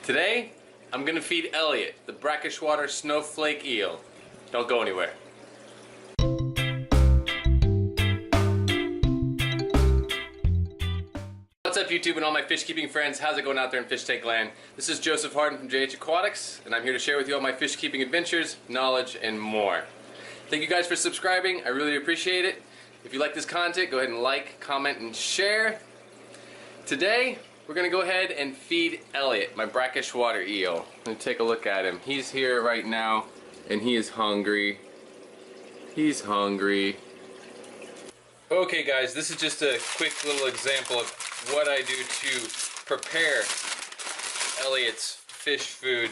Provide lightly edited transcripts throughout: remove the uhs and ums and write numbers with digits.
Today, I'm gonna feed Elliot, the brackish water snowflake eel. Don't go anywhere. What's up YouTube and all my fish keeping friends? How's it going out there in fish tank land? This is Joseph Hardin from JH Aquatics, and I'm here to share with you all my fish keeping adventures, knowledge, and more. Thank you guys for subscribing. I really appreciate it. If you like this content, go ahead and like, comment, and share. Today, we're going to go ahead and feed Elliot, my brackish water eel. Let me take a look at him. He's here right now, and he is hungry. He's hungry. Okay guys, this is just a quick little example of what I do to prepare Elliot's fish food.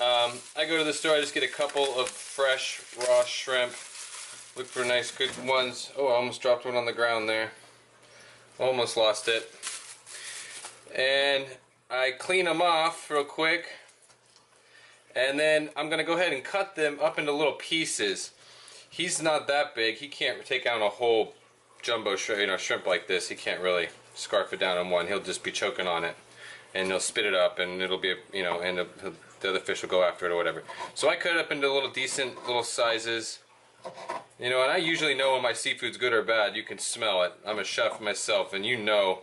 I go to the store, I just get a couple of fresh raw shrimp. Look for nice good ones. Oh, I almost dropped one on the ground there. Almost lost it. And I clean them off real quick, and then I'm gonna go ahead and cut them up into little pieces. He's not that big. He can't take down a whole jumbo shrimp like this. He can't really scarf it down in one. He'll just be choking on it, and he'll spit it up, and it'll be, and the other fish will go after it or whatever. So I cut it up into little decent little sizes. And I usually know when my seafood's good or bad. You can smell it. I'm a chef myself, and you know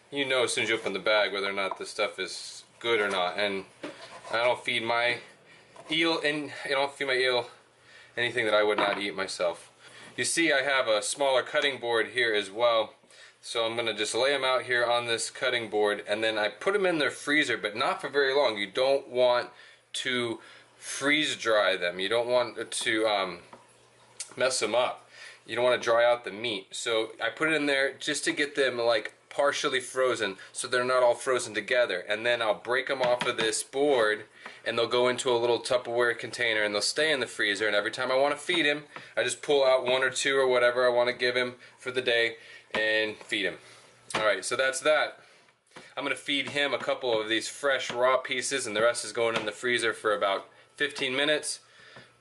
as soon as you open the bag whether or not the stuff is good or not. And I don't feed my eel, anything that I would not eat myself. You see, I have a smaller cutting board here as well, so I'm gonna just lay them out here on this cutting board, and then I put them in their freezer, but not for very long. You don't want to freeze dry them. You don't want to mess them up. You don't want to dry out the meat. So I put it in there just to get them like partially frozen, so they're not all frozen together, and then I'll break them off of this board, and they'll go into a little Tupperware container, and they'll stay in the freezer. And every time I want to feed him, I just pull out one or two or whatever I want to give him for the day and feed him. Alright, so that's that. I'm going to feed him a couple of these fresh raw pieces, and the rest is going in the freezer for about 15 minutes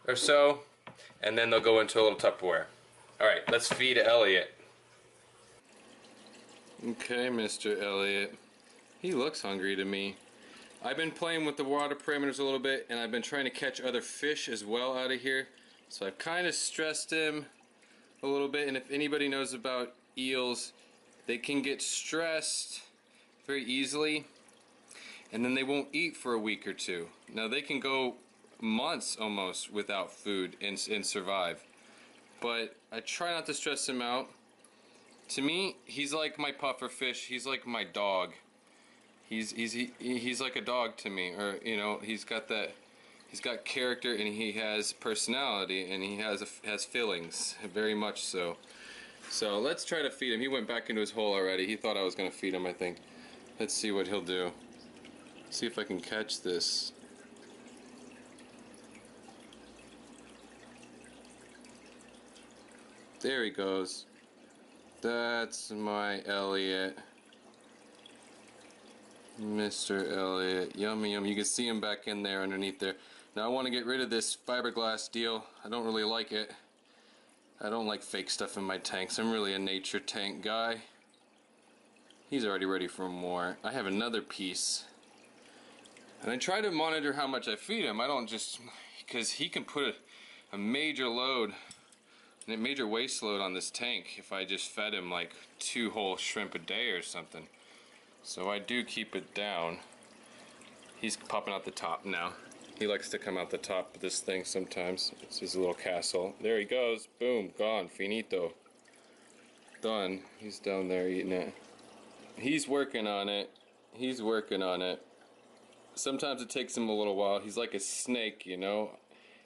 or so, and then they'll go into a little Tupperware. Alright, let's feed Elliot. Okay, Mr. Elliot. He looks hungry to me. I've been playing with the water parameters a little bit, and I've been trying to catch other fish as well out of here. So I've kind of stressed him a little bit, and if anybody knows about eels, they can get stressed very easily, and then they won't eat for a week or two. Now they can go months almost without food and survive. But I try not to stress him out. To me, he's like my puffer fish. He's like my dog. He's like a dog to me, or he's got character, and he has personality, and he has feelings, very much so. So let's try to feed him. He went back into his hole already. He thought I was going to feed him, I think. Let's see what he'll do. See if I can catch this. There he goes. That's my Elliot. Mr. Elliot. Yummy, yummy. You can see him back in there underneath there. Now I want to get rid of this fiberglass deal. I don't really like it. I don't like fake stuff in my tanks. I'm really a nature tank guy. He's already ready for more. I have another piece. And I try to monitor how much I feed him. I don't just... because he can put a major load... a major waste load on this tank if I just fed him like 2 whole shrimp a day or something. So I do keep it down. He's popping out the top now. He likes to come out the top of this thing sometimes. It's his little castle. There he goes. Boom. Gone. Finito. Done. He's down there eating it. He's working on it. He's working on it. Sometimes it takes him a little while. He's like a snake,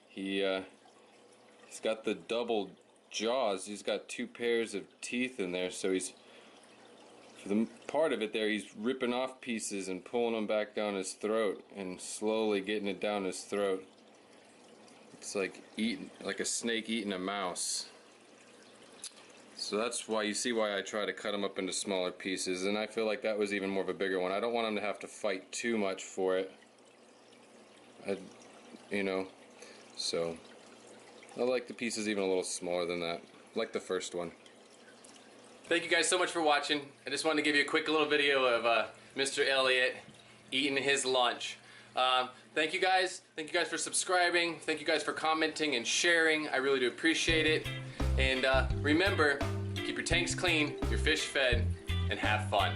He's got the double jaws. He's got 2 pairs of teeth in there, so he's, for the part of it there, he's ripping off pieces and pulling them back down his throat and slowly getting it down his throat. It's like a snake eating a mouse. So that's why you see why I try to cut them up into smaller pieces, and I feel like that was even more of a bigger one. I don't want him to have to fight too much for it. So I like the pieces even a little smaller than that, like the first one. Thank you guys so much for watching. I just wanted to give you a quick little video of Mr. Elliot eating his lunch. Thank you guys. Thank you guys for subscribing. Thank you guys for commenting and sharing. I really do appreciate it. And remember, keep your tanks clean, your fish fed, and have fun.